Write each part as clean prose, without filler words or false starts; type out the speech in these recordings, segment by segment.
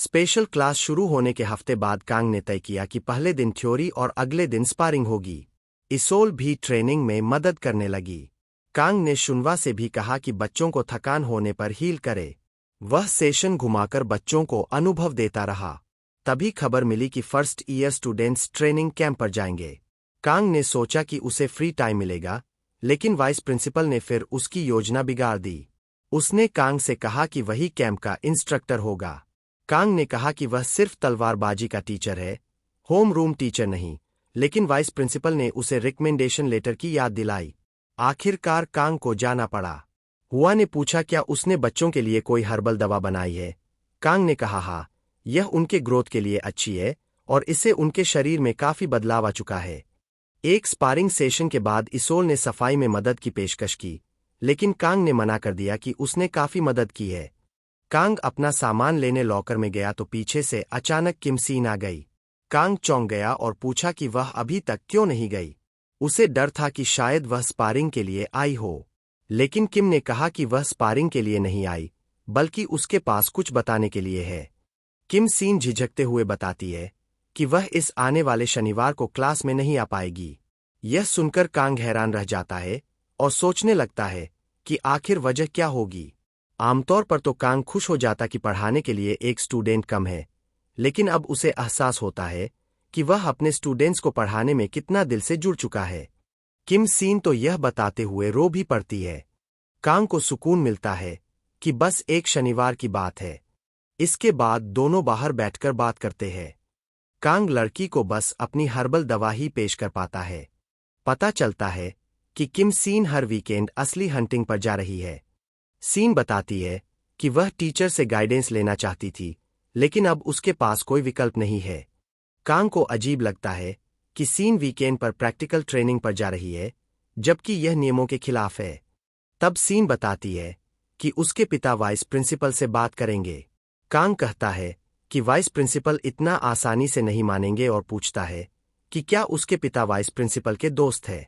Special class शुरू होने के हफ्ते बाद कांग ने तय किया कि पहले दिन थ्योरी और अगले दिन स्पारिंग होगी। इसोल भी ट्रेनिंग में मदद करने लगी। कांग ने शुनवा से भी कहा कि बच्चों को थकान होने पर हील करे। वह सेशन घुमाकर बच्चों को अनुभव देता रहा। तभी खबर मिली कि first year students training camp पर जाएंगे। कांग ने सोचा कि उसे फ्री टाइम मिलेगा, लेकिन वाइस प्रिंसिपल ने फिर उसकी योजना बिगाड़ दी। उसने कांग से कहा कि वही कैंप का इंस्ट्रक्टर होगा। कांग ने कहा कि वह सिर्फ तलवारबाजी का टीचर है, होम रूम टीचर नहीं, लेकिन वाइस प्रिंसिपल ने उसे रिकमेंडेशन लेटर की याद दिलाई। आखिरकार कांग को जाना पड़ा। हुआ ने पूछा क्या उसने बच्चों के लिए कोई हर्बल दवा बनाई है। कांग ने कहा हाँ, यह उनके ग्रोथ के लिए अच्छी है और इससे उनके शरीर में काफी बदलाव आ चुका है। एक स्पारिंग सेशन के बाद इसोल ने सफाई में मदद की पेशकश की, लेकिन कांग ने मना कर दिया कि उसने काफी मदद की है। कांग अपना सामान लेने लॉकर में गया तो पीछे से अचानक किम सीन आ गई। कांग चौंक गया और पूछा कि वह अभी तक क्यों नहीं गई। उसे डर था कि शायद वह स्पारिंग के लिए आई हो, लेकिन किम ने कहा कि वह स्पारिंग के लिए नहीं आई, बल्कि उसके पास कुछ बताने के लिए है। किम सीन झिझकते हुए बताती है कि वह इस आने वाले शनिवार को क्लास में नहीं आ पाएगी। यह सुनकर कांग हैरान रह जाता है और सोचने लगता है कि आखिर वजह क्या होगी। आमतौर पर तो कांग खुश हो जाता कि पढ़ाने के लिए एक स्टूडेंट कम है, लेकिन अब उसे एहसास होता है कि वह अपने स्टूडेंट्स को पढ़ाने में कितना दिल से जुड़ चुका है। किम सीन तो यह बताते हुए रो भी पड़ती है। कांग को सुकून मिलता है कि बस एक शनिवार की बात है। इसके बाद दोनों बाहर बैठकर बात करते हैं। कांग लड़की को बस अपनी हर्बल दवा ही पेश कर पाता है। पता चलता है कि किम सीन हर वीकेंड असली हंटिंग पर जा रही है। सीन बताती है कि वह टीचर से गाइडेंस लेना चाहती थी, लेकिन अब उसके पास कोई विकल्प नहीं है। कांग को अजीब लगता है कि सीन वीकेंड पर प्रैक्टिकल ट्रेनिंग पर जा रही है, जबकि यह नियमों के खिलाफ है। तब सीन बताती है कि उसके पिता वाइस प्रिंसिपल से बात करेंगे। कांग कहता है कि वाइस प्रिंसिपल इतना आसानी से नहीं मानेंगे और पूछता है कि क्या उसके पिता वाइस प्रिंसिपल के दोस्त है।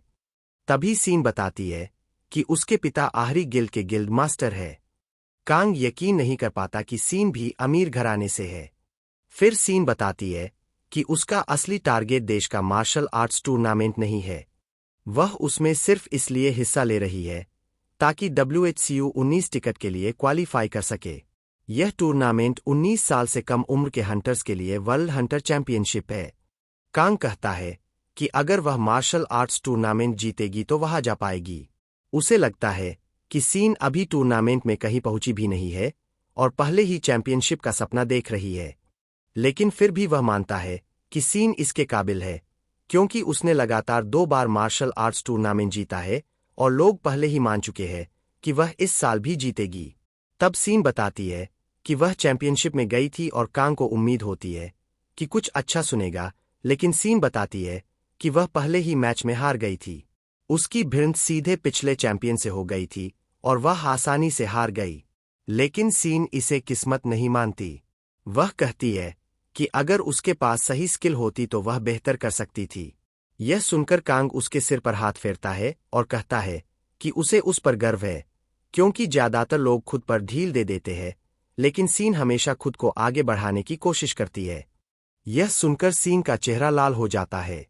तभी सीन बताती है कि उसके पिता आहरी गिल्ड के गिल्ड मास्टर है। कांग यकीन नहीं कर पाता कि सीन भी अमीर घराने से है। फिर सीन बताती है कि उसका असली टारगेट देश का मार्शल आर्ट्स टूर्नामेंट नहीं है। वह उसमें सिर्फ इसलिए हिस्सा ले रही है ताकि WHCU 19 टिकट के लिए क्वालीफाई कर सके। यह टूर्नामेंट 19 साल से कम उम्र के हंटर्स के लिए वर्ल्ड हंटर चैंपियनशिप है। कांग कहता है कि अगर वह मार्शल आर्ट्स टूर्नामेंट जीतेगी तो वहां जा पाएगी। उसे लगता है कि सीन अभी टूर्नामेंट में कहीं पहुंची भी नहीं है और पहले ही चैंपियनशिप का सपना देख रही है। लेकिन फिर भी वह मानता है कि सीन इसके काबिल है, क्योंकि उसने लगातार 2 बार मार्शल आर्ट्स टूर्नामेंट जीता है और लोग पहले ही मान चुके हैं कि वह इस साल भी जीतेगी। तब सीन बताती है कि वह चैंपियनशिप में गई थी और कांग को उम्मीद होती है कि कुछ अच्छा सुनेगा, लेकिन सीन बताती है कि वह पहले ही मैच में हार गई थी। उसकी भिड़ंत सीधे पिछले चैंपियन से हो गई थी और वह आसानी से हार गई। लेकिन सीन इसे किस्मत नहीं मानती। वह कहती है कि अगर उसके पास सही स्किल होती तो वह बेहतर कर सकती थी। यह सुनकर कांग उसके सिर पर हाथ फेरता है और कहता है कि उसे उस पर गर्व है, क्योंकि ज्यादातर लोग खुद पर ढील दे देते हैं, लेकिन सीन हमेशा खुद को आगे बढ़ाने की कोशिश करती है। यह सुनकर सीन का चेहरा लाल हो जाता है।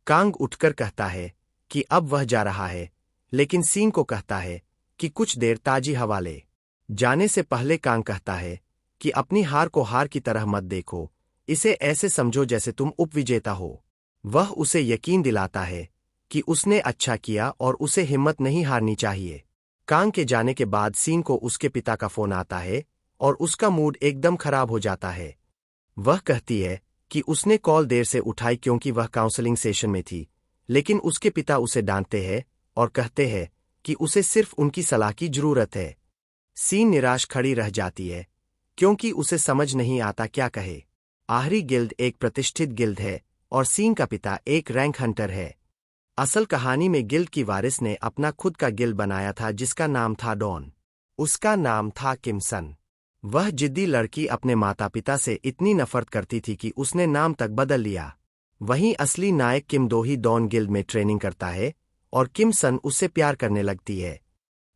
कांग उठकर कहता है कि अब वह जा रहा है, लेकिन सीन को कहता है कि कुछ देर ताजी हवा ले। जाने से पहले कांग कहता है कि अपनी हार को हार की तरह मत देखो, इसे ऐसे समझो जैसे तुम उपविजेता हो। वह उसे यकीन दिलाता है कि उसने अच्छा किया और उसे हिम्मत नहीं हारनी चाहिए। कांग के जाने के बाद सीन को उसके पिता का फोन आता है और उसका मूड एकदम खराब हो जाता है। वह कहती है कि उसने कॉल देर से उठाई क्योंकि वह काउंसलिंग सेशन में थी, लेकिन उसके पिता उसे डांटते हैं और कहते हैं कि उसे सिर्फ उनकी सलाह की जरूरत है। सीन निराश खड़ी रह जाती है क्योंकि उसे समझ नहीं आता क्या कहे। आहरी गिल्ड एक प्रतिष्ठित गिल्ड है और सीन का पिता एक रैंक हंटर है। असल कहानी में गिल्ड की वारिस ने अपना खुद का गिल्ड बनाया था जिसका नाम था डॉन। उसका नाम था किमसन। वह जिद्दी लड़की अपने माता पिता से इतनी नफरत करती थी कि उसने नाम तक बदल लिया। वहीं असली नायक किम दो ही डॉन गिल्ड में ट्रेनिंग करता है और किमसन उससे प्यार करने लगती है।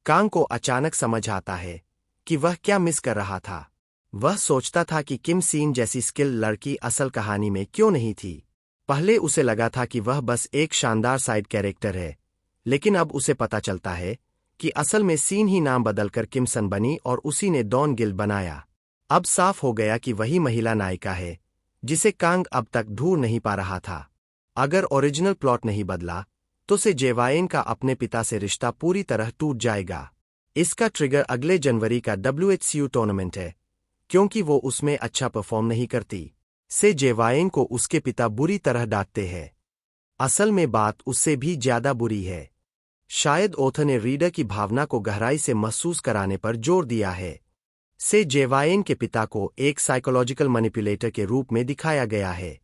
कांग को अचानक समझ आता है कि वह क्या मिस कर रहा था। वह सोचता था कि किम सीन जैसी स्किल लड़की असल कहानी में क्यों नहीं थी। पहले उसे लगा था कि वह बस एक शानदार साइड कैरेक्टर है, लेकिन अब उसे पता चलता है कि असल में सीन ही नाम बदलकर किमसन बनी और उसी ने डॉन गिल बनाया। अब साफ हो गया कि वही महिला नायिका है जिसे कांग अब तक ढूंढ नहीं पा रहा था। अगर ओरिजिनल प्लॉट नहीं बदला तो से जेवायन का अपने पिता से रिश्ता पूरी तरह टूट जाएगा। इसका ट्रिगर अगले जनवरी का WHCU टूर्नामेंट है, क्योंकि वो उसमें अच्छा परफॉर्म नहीं करती। से जेवायन को उसके पिता बुरी तरह डांटते हैं। असल में बात उससे भी ज्यादा बुरी है। शायद ओथ ने रीडर की भावना को गहराई से महसूस कराने पर जोर दिया है। से जेवायन के पिता को एक साइकोलॉजिकल मैनिपुलेटर के रूप में दिखाया गया है।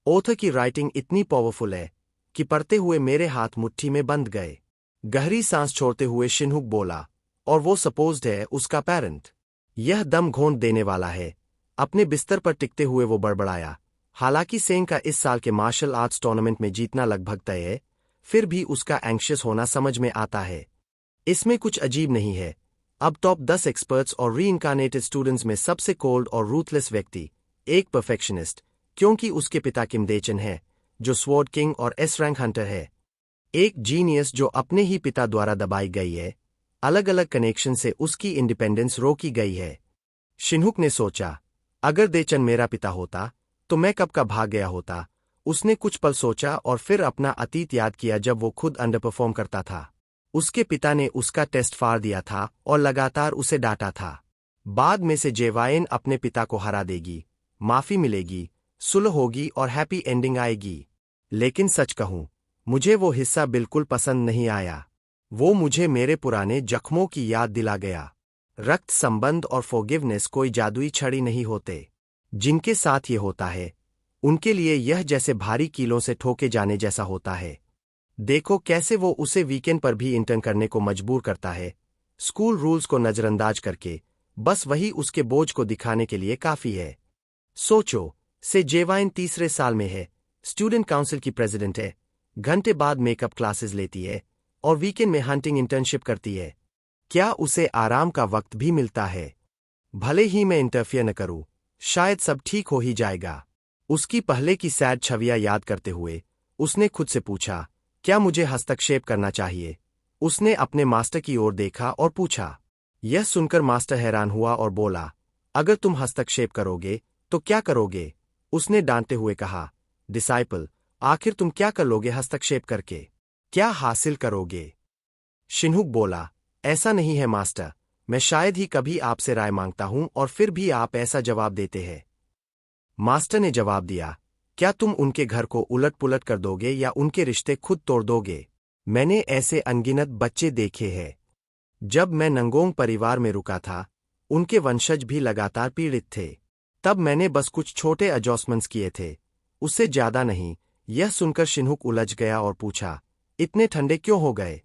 ओथ की राइटिंग इतनी पावरफुल है कि पढ़ते हुए मेरे हाथ मुट्ठी में बंध गए। गहरी सांस छोड़ते हुए शिनहुक बोला, और वो सपोज्ड है उसका पेरेंट। यह दम घोंट देने वाला है। अपने बिस्तर पर टिकते हुए वो बड़बड़ाया। हालांकि सेंग का इस साल के मार्शल आर्ट्स टूर्नामेंट में जीतना लगभग तय है, फिर भी उसका एंग्शियस होना समझ में आता है। इसमें कुछ अजीब नहीं है। अब टॉप 10 एक्सपर्ट्स और रीइंकार्नेटेड स्टूडेंट्स में सबसे कोल्ड और रूथलेस व्यक्ति एक परफेक्शनिस्ट, क्योंकि उसके पिता किम डेचन है जो स्वॉर्ड किंग और एस रैंक हंटर है। एक जीनियस जो अपने ही पिता द्वारा दबाई गई है। अलग अलग कनेक्शन से उसकी इंडिपेंडेंस रोकी गई है। शिनहुक ने सोचा, अगर डेचन मेरा पिता होता तो मैं कब का भाग गया होता। उसने कुछ पल सोचा और फिर अपना अतीत याद किया जब वो खुद अंडर परफॉर्म करता था। उसके पिता ने उसका टेस्ट फाड़ दिया था और लगातार उसे डांटा था। बाद में से जेवायन अपने पिता को हरा देगी, माफी मिलेगी, सुलह होगी और हैप्पी एंडिंग आएगी। लेकिन सच कहूं, मुझे वो हिस्सा बिल्कुल पसंद नहीं आया। वो मुझे मेरे पुराने जख्मों की याद दिला गया। रक्त संबंध और फॉरगिवनेस कोई जादुई छड़ी नहीं होते। जिनके साथ ये होता है उनके लिए यह जैसे भारी कीलों से ठोके जाने जैसा होता है। देखो कैसे वो उसे वीकेंड पर भी इंटर्न करने को मजबूर करता है, स्कूल रूल्स को नजरअंदाज करके। बस वही उसके बोझ को दिखाने के लिए काफी है। सोचो, से जेवाइन तीसरे साल में है, स्टूडेंट काउंसिल की प्रेसिडेंट है, घंटे बाद मेकअप क्लासेस लेती है और वीकेंड में हंटिंग इंटर्नशिप करती है। क्या उसे आराम का वक्त भी मिलता है? भले ही मैं इंटरफियर न करूं, शायद सब ठीक हो ही जाएगा। उसकी पहले की सैड छवियां याद करते हुए उसने खुद से पूछा, क्या मुझे हस्तक्षेप करना चाहिए? उसने अपने मास्टर की ओर देखा और पूछा। यह सुनकर मास्टर हैरान हुआ और बोला, अगर तुम हस्तक्षेप करोगे तो क्या करोगे? उसने डांटते हुए कहा, डिसाइपल, आखिर तुम क्या कर लोगे हस्तक्षेप करके? क्या हासिल करोगे? शिनहुक बोला, ऐसा नहीं है मास्टर, मैं शायद ही कभी आपसे राय मांगता हूं और फिर भी आप ऐसा जवाब देते हैं। मास्टर ने जवाब दिया, क्या तुम उनके घर को उलट पुलट कर दोगे या उनके रिश्ते खुद तोड़ दोगे? मैंने ऐसे अनगिनत बच्चे देखे हैं। जब मैं नंगोंग परिवार में रुका था, उनके वंशज भी लगातार पीड़ित थे। तब मैंने बस कुछ छोटे एडजस्टमेंट्स किए थे, उससे ज्यादा नहीं। यह सुनकर शिनहुक उलझ गया और पूछा, इतने ठंडे क्यों हो गए?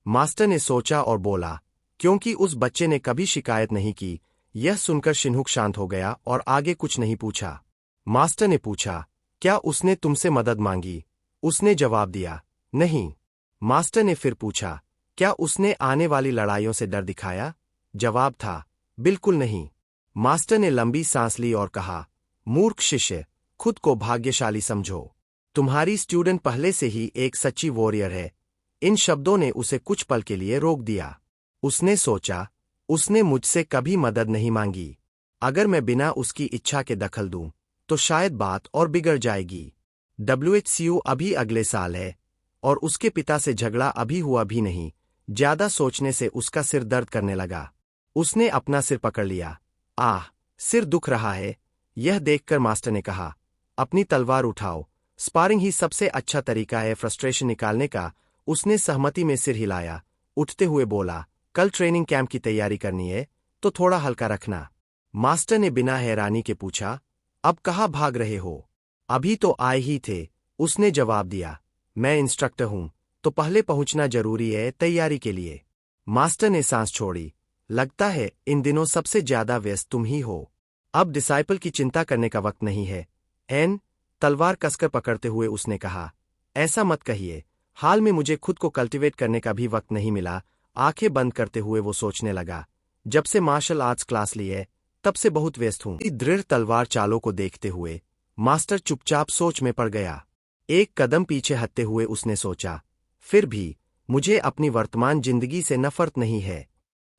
मास्टर ने सोचा और बोला, क्योंकि उस बच्चे ने कभी शिकायत नहीं की। यह सुनकर शिनहुक शांत हो गया और आगे कुछ नहीं पूछा। मास्टर ने पूछा, क्या उसने तुमसे मदद मांगी? उसने जवाब दिया, नहीं। मास्टर ने फिर पूछा, क्या उसने आने वाली लड़ाइयों से डर दिखाया? जवाब था, बिल्कुल नहीं। मास्टर ने लंबी सांस ली और कहा, मूर्ख शिष्य, खुद को भाग्यशाली समझो। तुम्हारी स्टूडेंट पहले से ही एक सच्ची वॉरियर है। इन शब्दों ने उसे कुछ पल के लिए रोक दिया। उसने सोचा, उसने मुझसे कभी मदद नहीं मांगी। अगर मैं बिना उसकी इच्छा के दखल दूं, तो शायद बात और बिगड़ जाएगी। WHCU अभी अगले साल है और उसके पिता से झगड़ा अभी हुआ भी नहीं। ज्यादा सोचने से उसका सिर दर्द करने लगा। उसने अपना सिर पकड़ लिया। आह, सिर दुख रहा है। यह देखकर मास्टर ने कहा, अपनी तलवार उठाओ। स्पारिंग ही सबसे अच्छा तरीका है फ्रस्ट्रेशन निकालने का। उसने सहमति में सिर हिलाया, उठते हुए बोला, कल ट्रेनिंग कैंप की तैयारी करनी है, तो थोड़ा हल्का रखना। मास्टर ने बिना हैरानी के पूछा, अब कहाँ भाग रहे हो? अभी तो आए ही थे, उसने जवाब दिया। मैं इंस्ट्रक्टर हूं, तो पहले पहुंचना जरूरी है तैयारी के लिए। मास्टर ने सांस छोड़ी। लगता है इन दिनों सबसे ज्यादा व्यस्त तुम ही हो। अब डिसाइपल की चिंता करने का वक्त नहीं है। एन, तलवार कसकर पकड़ते हुए उसने कहा, ऐसा मत कहिए। हाल में मुझे खुद को कल्टीवेट करने का भी वक्त नहीं मिला। आंखें बंद करते हुए वो सोचने लगा, जब से मार्शल आर्ट्स क्लास ली है, तब से बहुत व्यस्त हूं। दृढ़ तलवार चालों को देखते हुए मास्टर चुपचाप सोच में पड़ गया। एक कदम पीछे हटते हुए उसने सोचा, फिर भी मुझे अपनी वर्तमान जिंदगी से नफरत नहीं है।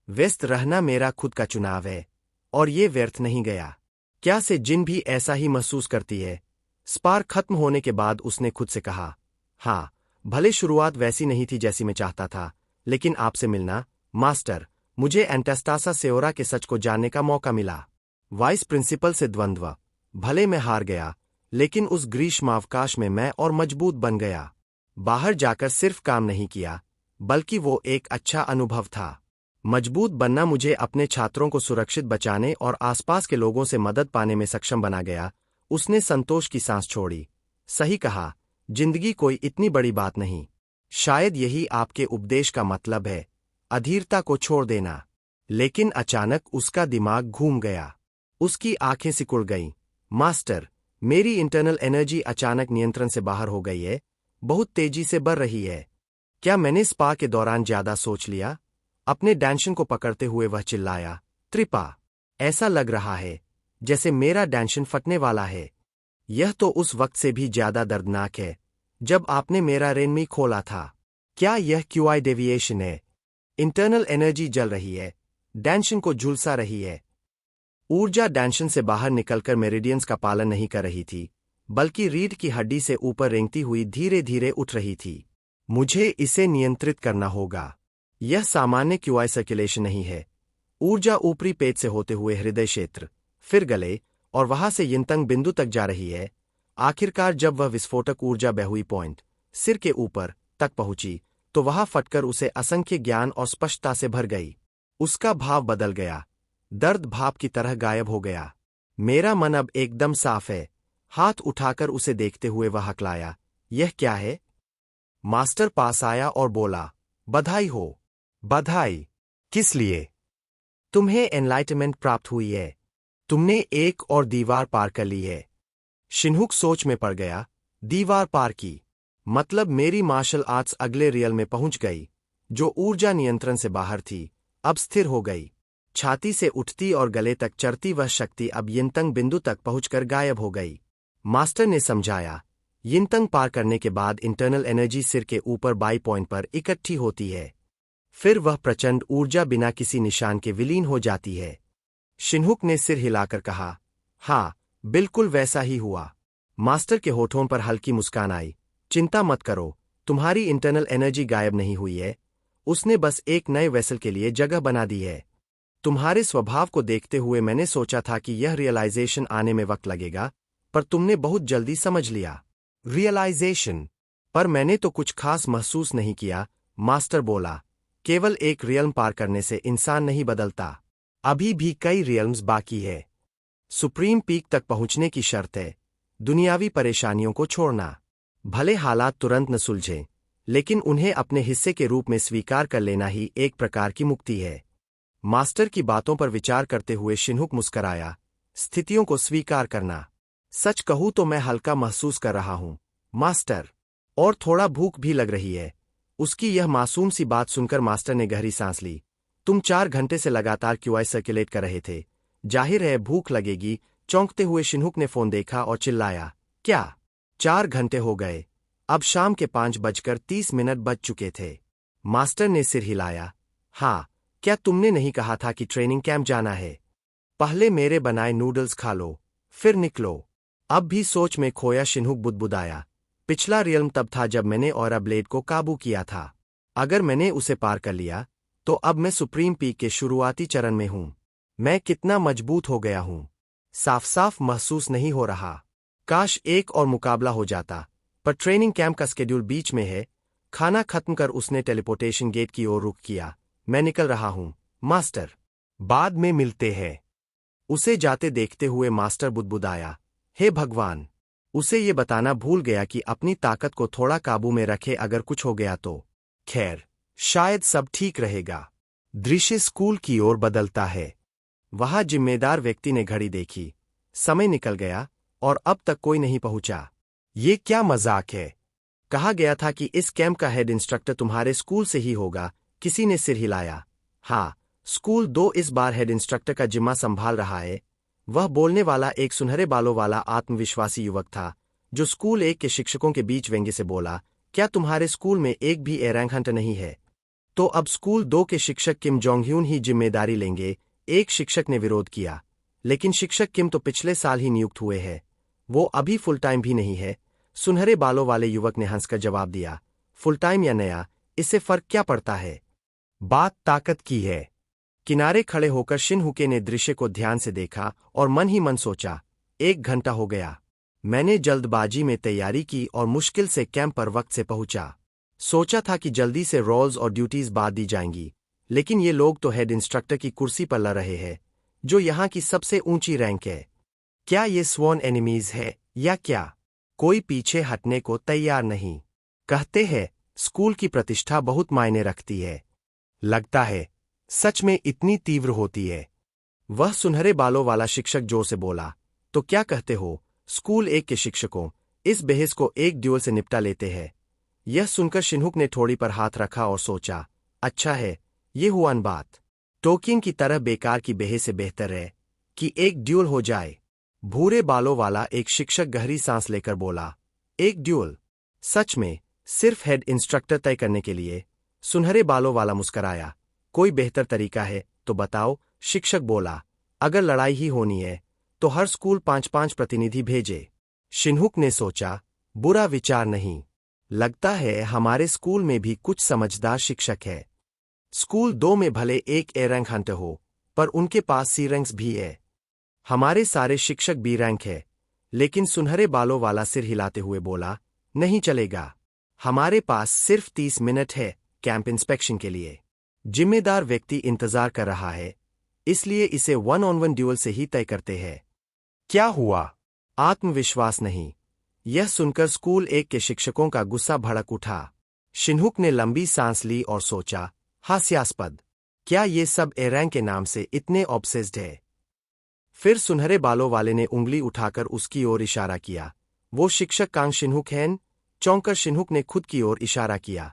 व्यस्त रहना मेरा खुद का चुनाव है और ये व्यर्थ नहीं गया। क्या से जिन भी ऐसा ही महसूस करती है? स्पार खत्म होने के बाद उसने खुद से कहा, हाँ, भले शुरुआत वैसी नहीं थी जैसी मैं चाहता था, लेकिन आपसे मिलना, मास्टर, मुझे एंटास्टासा सेओरा के सच को जानने का मौका मिला। वाइस प्रिंसिपल से द्वंद्व। भले मैं हार गया, लेकिन उस ग्रीष्मावकाश में मैं और मजबूत बन गया। बाहर जाकर सिर्फ काम नहीं किया, बल्कि वो एक अच्छा अनुभव था। मजबूत बनना मुझे अपने छात्रों को सुरक्षित बचाने और आसपास के लोगों से मदद पाने में सक्षम बना गया। उसने संतोष की सांस छोड़ी। सही कहा, जिंदगी कोई इतनी बड़ी बात नहीं। शायद यही आपके उपदेश का मतलब है, अधीरता को छोड़ देना। लेकिन अचानक उसका दिमाग घूम गया। उसकी आंखें सिकुड़ गईं। मास्टर, मेरी इंटरनल एनर्जी अचानक नियंत्रण से बाहर हो गई है, बहुत तेजी से बढ़ रही है। क्या मैंने स्पा के दौरान ज्यादा सोच लिया? अपने डैंशन को पकड़ते हुए वह चिल्लाया, त्रिपा, ऐसा लग रहा है जैसे मेरा डैंशन फटने वाला है। यह तो उस वक्त से भी ज्यादा दर्दनाक है जब आपने मेरा रेनमी खोला था। क्या यह क्यूआई डेविएशन है? इंटरनल एनर्जी जल रही है, डैंशन को झुलसा रही है। ऊर्जा डैंशन से बाहर निकलकर मेरिडियंस का पालन नहीं कर रही थी, बल्कि रीढ़ की हड्डी से ऊपर रेंगती हुई धीरे धीरे उठ रही थी। मुझे इसे नियंत्रित करना होगा। यह सामान्य क्यूआई सर्कुलेशन नहीं है। ऊर्जा ऊपरी पेट से होते हुए हृदय क्षेत्र, फिर गले और वहां से यिंतंग बिंदु तक जा रही है। आखिरकार जब वह विस्फोटक ऊर्जा बहुई पॉइंट सिर के ऊपर तक पहुंची, तो वहां फटकर उसे असंख्य ज्ञान और स्पष्टता से भर गई। उसका भाव बदल गया, दर्द भाप की तरह गायब हो गया। मेरा मन अब एकदम साफ है। हाथ उठाकर उसे देखते हुए वह हकलाया, यह क्या है? मास्टर पास आया और बोला, बधाई हो। बधाई? किस लिए? तुम्हें एनलाइटमेंट प्राप्त हुई है। तुमने एक और दीवार पार कर ली है। शिन्हुक सोच में पड़ गया। दीवार पार की मतलब मेरी मार्शल आर्ट्स अगले रियल में पहुंच गई। जो ऊर्जा नियंत्रण से बाहर थी, अब स्थिर हो गई। छाती से उठती और गले तक चढ़ती वह शक्ति अब यिंतंग बिंदु तक पहुंचकर गायब हो गई। मास्टर ने समझाया, यिंतंग पार करने के बाद इंटरनल एनर्जी सिर के ऊपर बाई पॉइंट पर इकट्ठी होती है। फिर वह प्रचंड ऊर्जा बिना किसी निशान के विलीन हो जाती है। शिन्हुक ने सिर हिलाकर कहा, हाँ, बिल्कुल वैसा ही हुआ। मास्टर के होठों पर हल्की मुस्कान आई। चिंता मत करो, तुम्हारी इंटरनल एनर्जी गायब नहीं हुई है। उसने बस एक नए वेसल के लिए जगह बना दी है। तुम्हारे स्वभाव को देखते हुए मैंने सोचा था कि यह रियलाइजेशन आने में वक्त लगेगा, पर तुमने बहुत जल्दी समझ लिया। रियलाइजेशन? पर मैंने तो कुछ खास महसूस नहीं किया, मास्टर बोला। केवल एक रियल्म पार करने से इंसान नहीं बदलता। अभी भी कई रियल्म्स बाकी है। सुप्रीम पीक तक पहुंचने की शर्त है दुनियावी परेशानियों को छोड़ना। भले हालात तुरंत न सुलझें, लेकिन उन्हें अपने हिस्से के रूप में स्वीकार कर लेना ही एक प्रकार की मुक्ति है। मास्टर की बातों पर विचार करते हुए शिन्हुक मुस्कराया। स्थितियों को स्वीकार करना? सच कहूं तो मैं हल्का महसूस कर रहा हूं, मास्टर, और थोड़ा भूख भी लग रही है। उसकी यह मासूम सी बात सुनकर मास्टर ने गहरी सांस ली। तुम 4 घंटे से लगातार क्यूआई सर्कुलेट कर रहे थे, जाहिर है भूख लगेगी। चौंकते हुए शिन्हुक ने फोन देखा और चिल्लाया, क्या 4 घंटे हो गए? अब शाम के 5:30 बज चुके थे। मास्टर ने सिर हिलाया। हाँ, क्या तुमने नहीं कहा था कि ट्रेनिंग कैंप जाना है? पहले मेरे बनाए नूडल्स खा लो, फिर निकलो। अब भी सोच में खोया शिन्हुक बुदबुदाया। पिछला रियल्म तब था जब मैंने ऑरा ब्लेड को काबू किया था। अगर मैंने उसे पार कर लिया, तो अब मैं सुप्रीम पीक के शुरुआती चरण में हूं। मैं कितना मजबूत हो गया हूं, साफ साफ महसूस नहीं हो रहा। काश एक और मुकाबला हो जाता, पर ट्रेनिंग कैंप का स्केड्यूल बीच में है। खाना खत्म कर उसने टेलीपोर्टेशन गेट की ओर रुख किया। मैं निकल रहा हूं, मास्टर। बाद में मिलते हैं। उसे जाते देखते हुए मास्टर बुदबुदाया, हे भगवान। उसे ये बताना भूल गया कि अपनी ताकत को थोड़ा काबू में रखे अगर कुछ हो गया तो। खैर, शायद सब ठीक रहेगा। दृश्य स्कूल की ओर बदलता है। वहां जिम्मेदार व्यक्ति ने घड़ी देखी। समय निकल गया और अब तक कोई नहीं पहुंचा। ये क्या मजाक है? कहा गया था कि इस कैंप का हेड इंस्ट्रक्टर तुम्हारे स्कूल से ही होगा। किसी ने सिर हिलाया। हाँ, स्कूल 2 इस बार हेड इंस्ट्रक्टर का जिम्मा संभाल रहा है। वह बोलने वाला एक सुनहरे बालों वाला आत्मविश्वासी युवक था, जो स्कूल 1 के शिक्षकों के बीच व्यंग्य से बोला, क्या तुम्हारे स्कूल में एक भी ए रैंक हंटर नहीं है? तो अब स्कूल 2 के शिक्षक किम जोंग ह्यून ही जिम्मेदारी लेंगे। एक शिक्षक ने विरोध किया, लेकिन शिक्षक किम तो पिछले साल ही नियुक्त हुए हैं, वो अभी फुल टाइम भी नहीं है। सुनहरे बालों वाले युवक ने हंसकर जवाब दिया, फुल टाइम या नया, इससे फर्क क्या पड़ता है? बात ताकत की है। किनारे खड़े होकर शिनहुके ने दृश्य को ध्यान से देखा और मन ही मन सोचा, 1 घंटा हो गया। मैंने जल्दबाजी में तैयारी की और मुश्किल से कैंप पर वक्त से पहुंचा। सोचा था कि जल्दी से रोल्स और ड्यूटीज बांट दी जाएंगी, लेकिन ये लोग तो हेड इंस्ट्रक्टर की कुर्सी पर लड़ रहे हैं, जो यहाँ की सबसे ऊंची रैंक है। क्या ये स्वॉन एनिमीज है या क्या? कोई पीछे हटने को तैयार नहीं। कहते हैं स्कूल की प्रतिष्ठा बहुत मायने रखती है। लगता है सच में इतनी तीव्र होती है। वह सुनहरे बालों वाला शिक्षक जोर से बोला, तो क्या कहते हो स्कूल 1 के शिक्षकों, इस बहस को एक ड्यूल से निपटा लेते हैं। यह सुनकर शिनहुक ने ठोड़ी पर हाथ रखा और सोचा, अच्छा है, ये हुआ न बात। टोकिंग की तरह बेकार की बहस से बेहतर है कि एक ड्यूल हो जाए। भूरे बालों वाला एक शिक्षक गहरी सांस लेकर बोला, एक ड्यूल? सच में? सिर्फ हेड इंस्ट्रक्टर तय करने के लिए? सुनहरे बालों वाला मुस्कराया, कोई बेहतर तरीका है तो बताओ, शिक्षक बोला। अगर लड़ाई ही होनी है तो हर स्कूल 5-5 प्रतिनिधि भेजे। शिनहुक ने सोचा, बुरा विचार नहीं। लगता है हमारे स्कूल में भी कुछ समझदार शिक्षक है। स्कूल 2 में भले एक ए रैंक हंटर हो, पर उनके पास सी रैंक्स भी है। हमारे सारे शिक्षक बी रैंक है। लेकिन सुनहरे बालों वाला सिर हिलाते हुए बोला, नहीं चलेगा। हमारे पास सिर्फ 30 मिनट है कैंप इंस्पेक्शन के लिए। जिम्मेदार व्यक्ति इंतजार कर रहा है, इसलिए इसे 1-on-1 ड्यूल से ही तय करते हैं। क्या हुआ? आत्मविश्वास नहीं। यह सुनकर स्कूल 1 के शिक्षकों का गुस्सा भड़क उठा। शिनहुक ने लंबी सांस ली और सोचा, हास्यास्पद। क्या ये सब ए रैंक के नाम से इतने ऑब्सेस्ड है? फिर सुनहरे बालों वाले ने उंगली उठाकर उसकी ओर इशारा किया। वो शिक्षक कांग शिनहुक हैं? चौंककर शिनहुक ने खुद की ओर इशारा किया।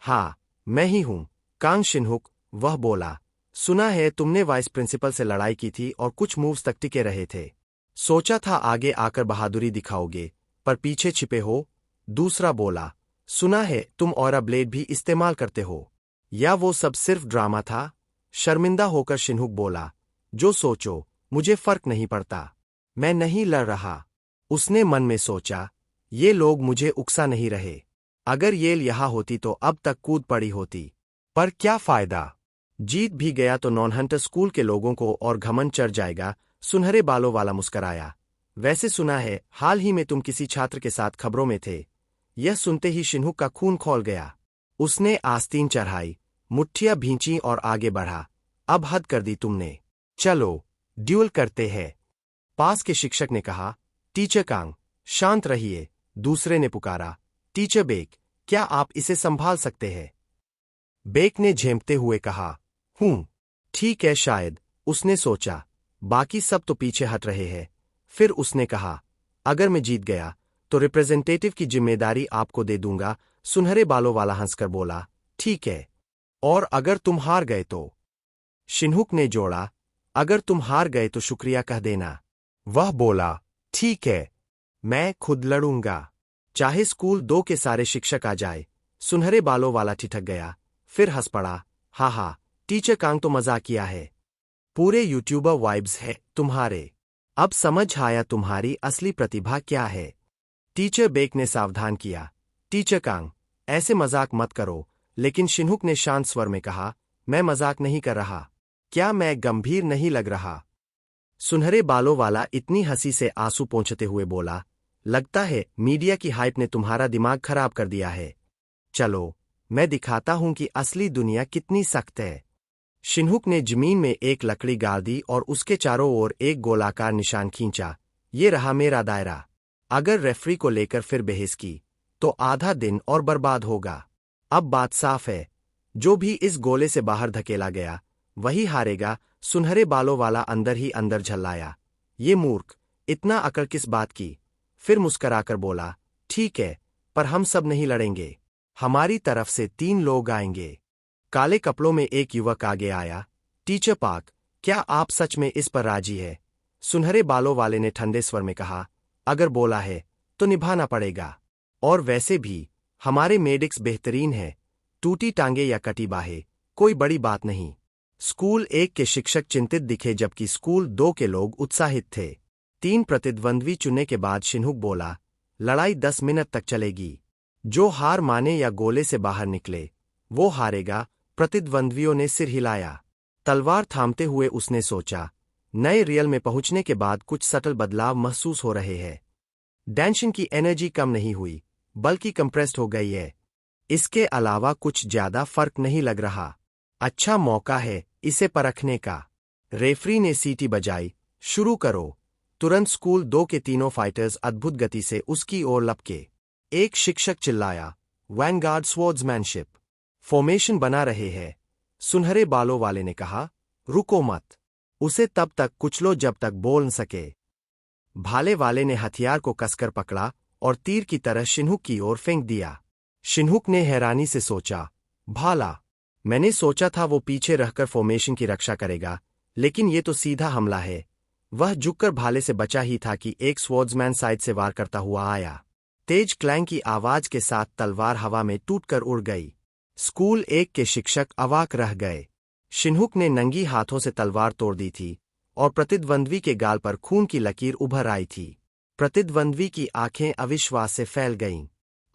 हाँ, मैं ही हूं, कांग शिनहुक, वह बोला। सुना है तुमने वाइस प्रिंसिपल से लड़ाई की थी और कुछ मूव्स तक टिके रहे थे। सोचा था आगे आकर बहादुरी दिखाओगे, पर पीछे छिपे हो। दूसरा बोला, सुना है तुम ऑरा ब्लेड भी इस्तेमाल करते हो। या वो सब सिर्फ ड्रामा था? शर्मिंदा होकर शिनहुक बोला, जो सोचो, मुझे फर्क नहीं पड़ता। मैं नहीं लड़ रहा। उसने मन में सोचा, ये लोग मुझे उकसा नहीं रहे। अगर येल यहाँ होती तो अब तक कूद पड़ी होती। पर क्या फायदा? जीत भी गया तो नॉन हंटर स्कूल के लोगों को और घमंड चढ़ जाएगा। सुनहरे बालों वाला मुस्कराया। वैसे सुना है हाल ही में तुम किसी छात्र के साथ खबरों में थे। यह सुनते ही शिनहुक का खून खौल गया। उसने आस्तीन चढ़ाई, मुट्ठियां भींची और आगे बढ़ा। अब हद कर दी तुमने। चलो ड्यूल करते हैं। पास के शिक्षक ने कहा, टीचर कांग, शांत रहिए। दूसरे ने पुकारा, टीचर बेक, क्या आप इसे संभाल सकते हैं? बेक ने झेंपते हुए कहा, हूं। ठीक है शायद, उसने सोचा। बाकी सब तो पीछे हट रहे हैं। फिर उसने कहा, अगर मैं जीत गया तो रिप्रेजेंटेटिव की जिम्मेदारी आपको दे दूंगा। सुनहरे बालों वाला हंसकर बोला, ठीक है। और अगर तुम हार गए तो? शिनहुक ने जोड़ा, अगर तुम हार गए तो शुक्रिया कह देना। वह बोला, ठीक है, मैं खुद लड़ूंगा, चाहे स्कूल 2 के सारे शिक्षक आ जाए। सुनहरे बालों वाला ठिठक गया, फिर हंस पड़ा, हा, टीचर कांग तो मजाक किया है। पूरे यूट्यूबर वाइब्स है तुम्हारे। अब समझ आया तुम्हारी असली प्रतिभा क्या है। टीचर बेक ने सावधान किया, टीचर कांग, ऐसे मजाक मत करो। लेकिन शिनहुक ने शांत स्वर में कहा, मैं मजाक नहीं कर रहा। क्या मैं गंभीर नहीं लग रहा? सुनहरे बालों वाला इतनी हंसी से आंसू पोंछते हुए बोला, लगता है मीडिया की हाइप ने तुम्हारा दिमाग खराब कर दिया है। चलो मैं दिखाता हूं कि असली दुनिया कितनी सख्त है। शिनहुक ने जमीन में एक लकड़ी गाड़ दी और उसके चारों ओर एक गोलाकार निशान खींचा। ये रहा मेरा दायरा। अगर रेफरी को लेकर फिर बहस की तो आधा दिन और बर्बाद होगा। अब बात साफ है, जो भी इस गोले से बाहर धकेला गया वही हारेगा। सुनहरे बालों वाला अंदर ही अंदर झल्लाया, ये मूर्ख, इतना अकड़ किस बात की? फिर मुस्कराकर बोला, ठीक है, पर हम सब नहीं लड़ेंगे। हमारी तरफ से 3 लोग आएंगे। काले कपड़ों में एक युवक आगे आया, टीचर पार्क, क्या आप सच में इस पर राजी है? सुनहरे बालों वाले ने ठंडे स्वर में कहा, अगर बोला है तो निभाना पड़ेगा। और वैसे भी हमारे मेडिक्स बेहतरीन है, टूटी टांगे या कटी बाहें कोई बड़ी बात नहीं। स्कूल 1 के शिक्षक चिंतित दिखे जबकि स्कूल 2 के लोग उत्साहित थे। 3 प्रतिद्वंद्वी चुनने के बाद शिन्हुक बोला, लड़ाई 10 मिनट तक चलेगी। जो हार माने या गोले से बाहर निकले वो हारेगा। प्रतिद्वंद्वियों ने सिर हिलाया। तलवार थामते हुए उसने सोचा, नए रियल में पहुंचने के बाद कुछ सटल बदलाव महसूस हो रहे हैं। डेंशन की एनर्जी कम नहीं हुई बल्कि कंप्रेस्ड हो गई है। इसके अलावा कुछ ज्यादा फर्क नहीं लग रहा। अच्छा मौका है इसे परखने का। रेफरी ने सीटी बजाई, शुरू करो। तुरंत स्कूल 2 के तीनों फाइटर्स अद्भुत गति से उसकी ओर लपके। एक शिक्षक चिल्लाया, वैनगार्ड स्वॉर्ड्समैनशिप। फॉर्मेशन बना रहे हैं। सुनहरे बालों वाले ने कहा, रुको मत, उसे तब तक कुचलो जब तक बोल न सके। भाले वाले ने हथियार को कसकर पकड़ा और तीर की तरह शिन्हुक की ओर फेंक दिया। शिन्हुक ने हैरानी से सोचा, भाला, मैंने सोचा था वो पीछे रहकर फॉर्मेशन की रक्षा करेगा, लेकिन ये तो सीधा हमला है। वह झुककर भाले से बचा ही था कि एक स्वॉर्ड्समैन साइड से वार करता हुआ आया। तेज क्लैंग की आवाज के साथ तलवार हवा में टूटकर उड़ गई। स्कूल 1 के शिक्षक अवाक रह गए। शिन्हुक ने नंगी हाथों से तलवार तोड़ दी थी और प्रतिद्वंद्वी के गाल पर खून की लकीर उभर आई थी। प्रतिद्वंद्वी की आंखें अविश्वास से फैल गईं।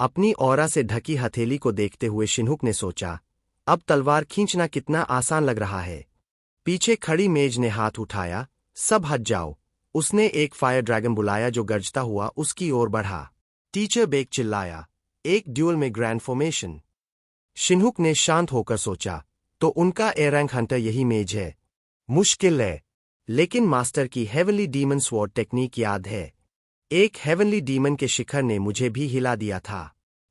अपनी ऑरा से ढकी हथेली को देखते हुए शिन्हुक ने सोचा, अब तलवार खींचना कितना आसान लग रहा है। पीछे खड़ी मेज ने हाथ उठाया, सब हट जाओ। उसने एक फायर ड्रैगन बुलाया जो गरजता हुआ उसकी ओर बढ़ा। टीचर बेग चिल्लाया, एक ड्यूल में ग्रैंड फॉर्मेशन। शिन्हुक ने शांत होकर सोचा, तो उनका ए रैंक हंटर यही मेज है। मुश्किल है, लेकिन मास्टर की हेवनली डीमन स्वॉर्ड टेक्निक याद है। एक हेवनली डीमन के शिखर ने मुझे भी हिला दिया था,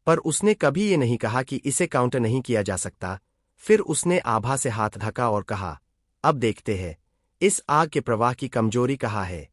पर उसने कभी ये नहीं कहा कि इसे काउंटर नहीं किया जा सकता। फिर उसने आभा से हाथ ढका और कहा, अब देखते हैं इस आग के प्रवाह की कमजोरी कहाँ है।